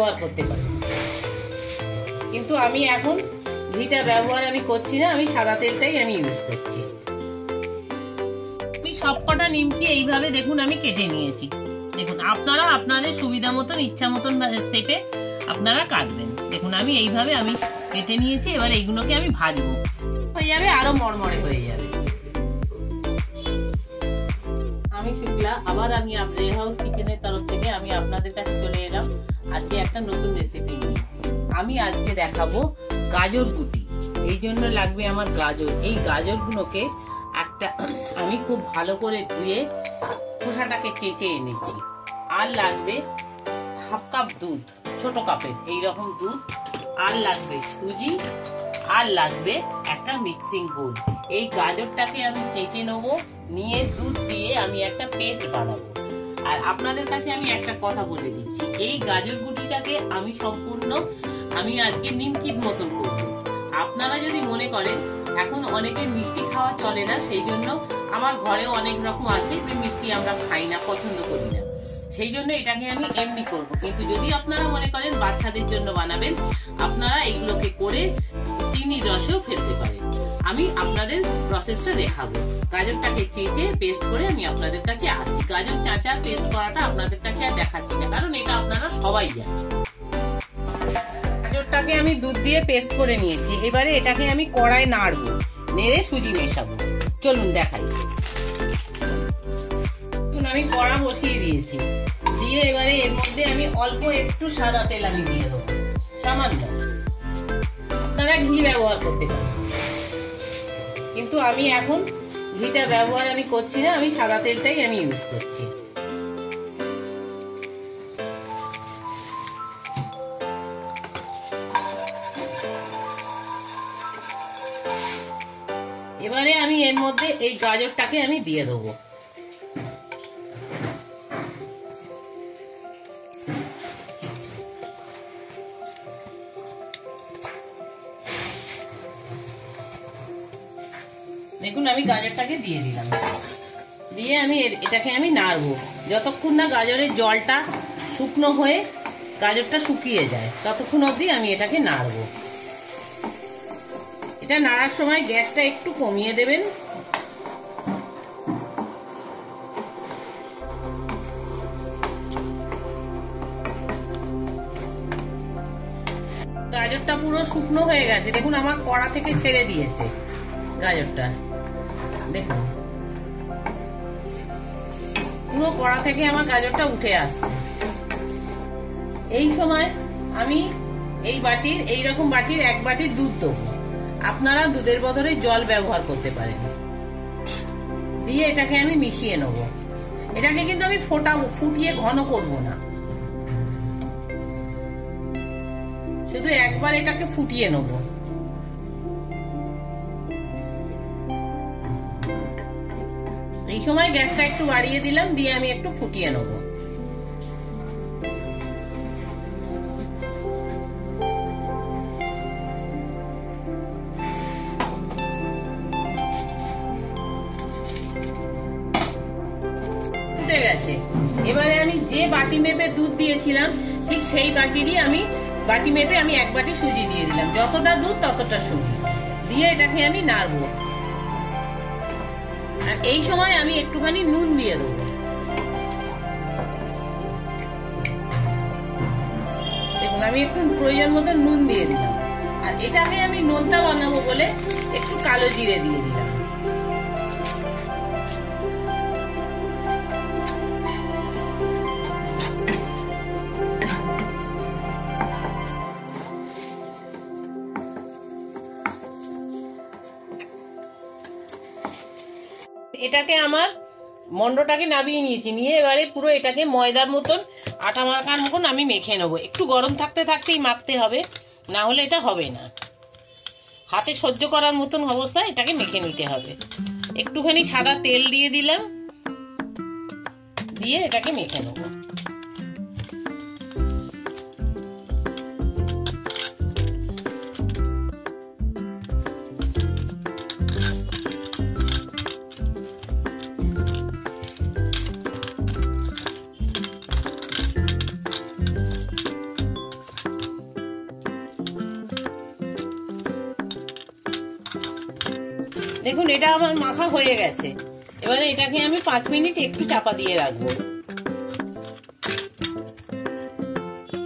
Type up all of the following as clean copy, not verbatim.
ব্যবহার করতে পারেন, কিন্তু আমি এখন ঘিটা ব্যবহার আমি করছি না, আমি সাদা তেলটাই আমি ইউজ করছি। আমি সবকটা নিমকি এইভাবে দেখুন আমি কেটে নিয়েছি। দেখুন আপনারা আপনাদের সুবিধা মতন ইচ্ছা মতন শেপে আপনারা কাটবেন। দেখুন আমি এইভাবে আমি কেটে নিয়েছি। এবার এইগুলোকে আমি ভাজবো, হয়ে যাবে আরো মরমরে হয়ে যাবে। আমি শুক্লা, আবার আমি রে হাউস কিচেনের তরফ থেকে আমি আপনাদের কাছে চলে এলাম আজকে একটা নতুন রেসিপি নিয়ে। আমি আজকে দেখাবো গাজর গুটি। এই জন্য লাগবে আমার গাজর। এই গাজরগুলোকে আমি খুব ভালো করে ধুয়ে খোসাটাকে চেঁচে এনেছি। আর লাগবে হাফ কাপ দুধ, ছোট কাপের এইরকম দুধ। আর লাগবে সুজি, আর লাগবে একটা মিক্সিং বোল। এই গাজরটাকে আমি চেঁচে নেবো, নিয়ে দুধ দিয়ে আমি একটা পেস্ট বানাবো। আর আপনাদের কাছে আমি একটা কথা বলে দিচ্ছি, এই গাজর গুটিটাকে আমি সম্পূর্ণ আজকে নিমকির মতন করব। আপনারা যদি মনে করেন এখন অনেকে মিষ্টি খাওয়া চলে না, সেই জন্য আমার ঘরেও অনেক রকম আছে মিষ্টি আমরা খাই না, পছন্দ করি না, সেই জন্য এটাকে আমি এমনি করব। কিন্তু যদি আপনারা মনে করেন বাচ্চাদের জন্য বানাবেন, আপনারা এগুলোকে করে চিনির রসেও ফেলতে পারেন। আমি আপনাদের প্রসেসটা দেখাবো। গাজরটাকে চেঁচে পেস্ট করে আমি আপনাদের কাছে আসছি। গাজর চাঁচা পেস্ট করাটা আপনাদের কাছে আর দেখাচ্ছি না, কারণ এটা আপনারা সবাই জানেন। গাজরটাকে আমি দুধ দিয়ে পেস্ট করে নিয়েছি। এবারে এটাকে আমি কড়ায় নাড়বো, নেড়ে সুজি মেশাবো। চলুন দেখাই। আমি কড়া বসিয়ে দিয়েছি, দিয়ে এবারে এর মধ্যে আমি অল্প একটু সাদা তেল আমি দিয়ে দেবো, সামান্য। আপনারা ঘি ব্যবহার করতে পারেন, কিন্তু আমি এখন ঘিটা ব্যবহার আমি করছি না, আমি সাদা তেলটাই আমি ইউজ করছি। এবারে আমি এর মধ্যে এই গাজরটাকে আমি দিয়ে দেবো। দেখুন আমি গাজরটাকে দিয়ে দিলাম, দিয়ে আমি এটাকে আমি নাড়বো যতক্ষণ না গাজরের জলটা শুকনো হয়ে গাজরটা শুকিয়ে যায়, ততক্ষণ অবধি আমি এটাকে নাড়বো। এটা নাড়ার সময় গ্যাসটা একটু কমিয়ে দেবেন। গাজরটা পুরো শুকনো হয়ে গেছে, দেখুন আমার কড়া থেকে ছেড়ে দিয়েছে গাজরটা। দেখুন পুরো কড়া থেকে আমার গাজরটা উঠে আসছে। এই সময় আমি এই বাটির এইরকম বাটির এক বাটি দুধ দেবো। আপনারা দুধের বদলে জল ব্যবহার করতে পারেন। দিয়ে এটাকে আমি মিশিয়ে নেব। এটাকে কিন্তু আমি ফুটিয়ে ঘন করব না, শুধু একবার এটাকে ফুটিয়ে নেব। এই সময় গ্যাসটা একটু বাড়িয়ে দিলাম, দিয়ে আমি একটু ফুটিয়ে নেব। ফুটে গেছে। এবারে আমি যে বাটি মেপে দুধ দিয়েছিলাম ঠিক সেই বাটিরই আমি বাটি মেপে আমি এক বাটি সুজি দিয়ে দিলাম। যতটা দুধ ততটা সুজি দিয়ে এটাকে আমি নাড়বো। আর এই সময় আমি একটুখানি নুন দিয়ে দেবো। দেখুন আমি একটু প্রয়োজন মতো নুন দিয়ে দিলাম। আর এটাকে আমি নোনতা বানাবো বলে একটু কালো জিরে দিয়ে দিলাম। এটাকে আমার মন্ডটাকে নামিয়ে নিয়েছি, নিয়ে এবারে পুরো এটাকে ময়দার মতন আটা মাখার মতন আমি মেখে নেবো। একটু গরম থাকতে থাকতেই মাখতে হবে, না হলে এটা হবে না। হাতে সহ্য করার মতন অবস্থায় এটাকে মেখে নিতে হবে। একটুখানি সাদা তেল দিয়ে দিলাম, দিয়ে এটাকে মেখে নেবো। দেখুন এটা আমার মাখা হয়ে গেছে। এবারে এটাকে আমি 5 মিনিট একটু চাপা দিয়ে রাখবো।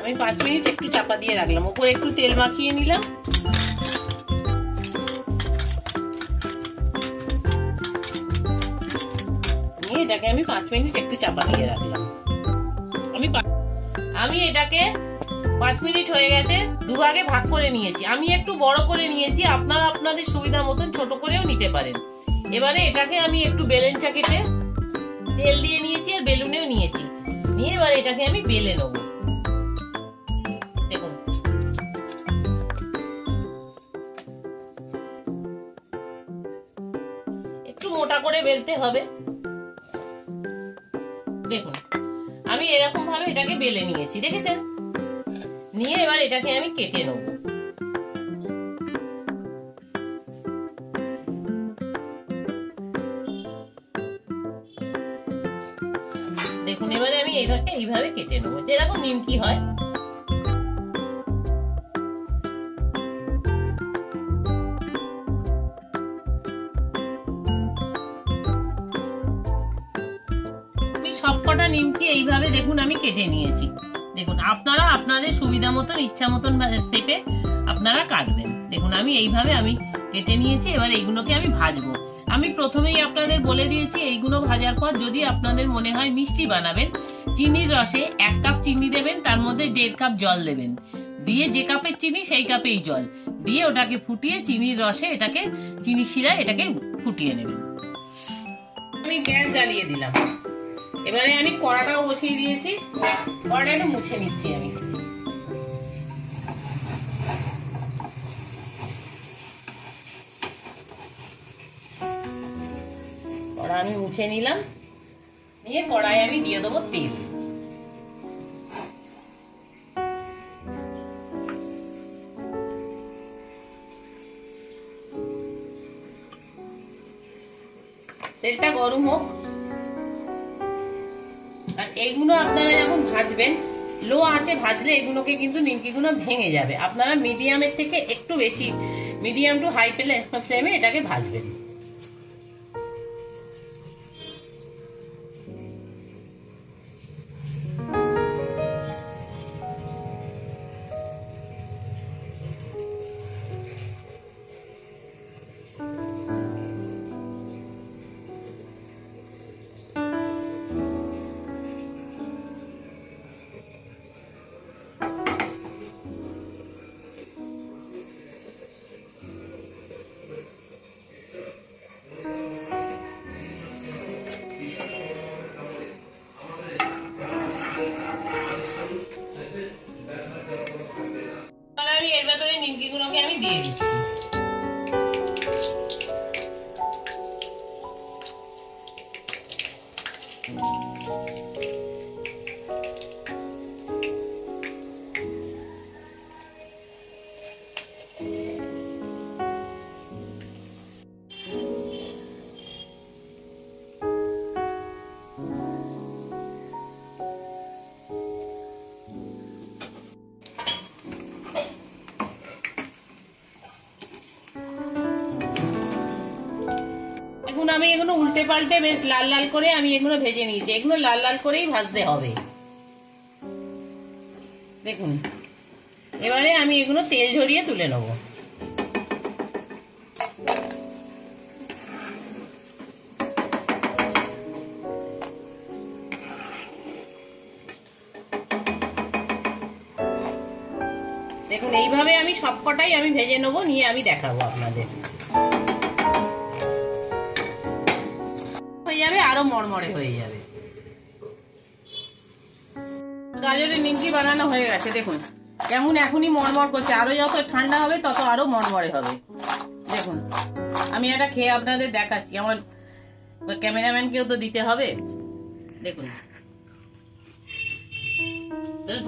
আমি 5 মিনিট একটু চাপা দিয়ে রাখলাম, উপরে একটু তেল মাখিয়ে নিলাম। নিয়ে এটাকে আমি 5 মিনিট একটু চাপা দিয়ে রাখলাম। আমি এটাকে 5 মিনিট হয়ে গেছে, দুভাগে ভাগ করে নিয়েছি। আমি একটু বড় করে নিয়েছি, আপনারা আপনাদের সুবিধা মতন ছোট করেও নিতে পারেন। এবারে এটাকে আমি একটু বেলেন চাকিতে তেল দিয়ে নিয়েছি আর বেলুনেও নিয়েছি, নিয়ে এবারে এটাকে আমি বেলে নেব। দেখুন একটু মোটা করে বেলতে হবে। দেখুন আমি এরকম ভাবে এটাকে বেলে নিয়েছি, দেখেছেন? নিয়ে এবার এটাকে আমি কেটে নেব। দেখুন এবারে আমি এটাকে এইভাবে কেটে নেবো, যেরকম নিমকি হয়। সবকটা নিমকি এইভাবে দেখুন আমি কেটে নিয়েছি। দেখুন আপনারা আপনাদের সুবিধা মতন ইচ্ছা মতন শেপে আপনারা কাটবেন। দেখুন আমি এইভাবে আমি কেটে নিয়েছি। এবার এইগুলোকে আমি ভাজবো। আমি প্রথমেই আপনাদের বলে দিয়েছি, এইগুলো ভাজার পর যদি আপনাদের মনে হয় মিষ্টি বানাবেন, চিনির রসে 1 কাপ চিনি দেবেন, তার মধ্যে 1.5 কাপ জল দেবেন, দিয়ে যে কাপের চিনি সেই কাপেই জল দিয়ে ওটাকে ফুটিয়ে চিনির রসে এটাকে চিনি শিরায় এটাকে ফুটিয়ে নেবেন। আমি গ্যাস জ্বালিয়ে দিলাম। এবারে আমি কড়াটাও বসিয়ে দিয়েছি, কড়াটা মুছে নিচ্ছি। আমি কড়া আমি মুছে নিলাম, নিয়ে কড়াই আমি দিয়ে দেবো তেল। তেলটা গরম হোক। আর এইগুলো আপনারা যখন ভাজবেন, লো আঁচে ভাজলে এগুলোকে কিন্তু নিমকিগুলো ভেঙে যাবে। আপনারা মিডিয়ামের থেকে একটু বেশি, মিডিয়াম টু হাই ফ্লেমে এটাকে ভাজবেন। এর ভেতরে নিমকিগুলোকে আমি দিয়ে দিচ্ছি। আমি এগুলো উল্টে পাল্টে বেশ লাল লাল করে আমি এগুলো ভেজে নিয়েছি। এগুলো লাল লাল করেই ভাজতে হবে। দেখুন এবারে আমি এগুলো তেল ঝরিয়ে তুলে নেব। দেখুন এইভাবে আমি সবকটাই আমি ভেজে নেবো, নিয়ে আমি দেখাবো আপনাদের। যাবে আরো মরমরে হয়ে যাবে। গাজরের নিমকি বানানো হয়ে গেছে। দেখুন কেমন এখনই মরমর করছে, আরো যত ঠান্ডা হবে তত আরো মরমরে হবে। দেখুন আমি এটা খেয়ে আপনাদের দেখাচ্ছি, আমার ক্যামেরাম্যানকেও তো দিতে হবে। দেখুন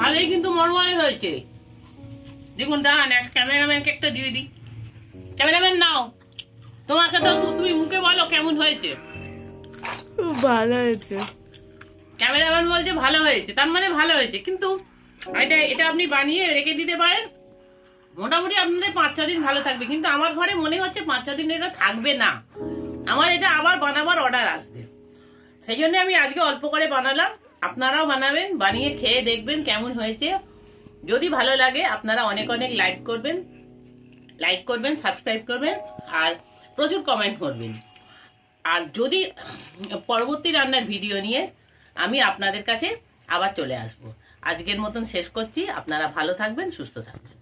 ভালোই কিন্তু মরমরে হয়েছে। দেখুন দাঁড়ান, একটা ক্যামেরাম্যানকে একটা দিয়ে দিই। ক্যামেরাম্যান নাও, তোমাকে তো তুমি মুখে বলো কেমন হয়েছে। ভালো হয়েছে। ক্যামেরাম্যান বলছে ভালো হয়েছে, তার মানে ভালো হয়েছে। কিন্তু এটা আপনি বানিয়ে রেখে দিতে পারেন, মোটামুটি আপনাদের 5-6 দিন ভালো থাকবে, কিন্তু আমার ঘরে মনে হচ্ছে 5-6 দিন এটা থাকবে না, আমার এটা আবার বানাবার অর্ডার আসবে। সেই জন্য আমি আজকে অল্প করে বানালাম, আপনারাও বানাবেন, বানিয়ে খেয়ে দেখবেন কেমন হয়েছে। যদি ভালো লাগে আপনারা অনেক অনেক লাইক করবেন, সাবস্ক্রাইব করবেন আর প্রচুর কমেন্ট করবেন। আর যদি পরবর্তী রান্নার ভিডিও নিয়ে আমি আপনাদের কাছে আবার চলে আসব। আজকের মতন শেষ করছি, আপনারা ভালো থাকবেন, সুস্থ থাকবেন।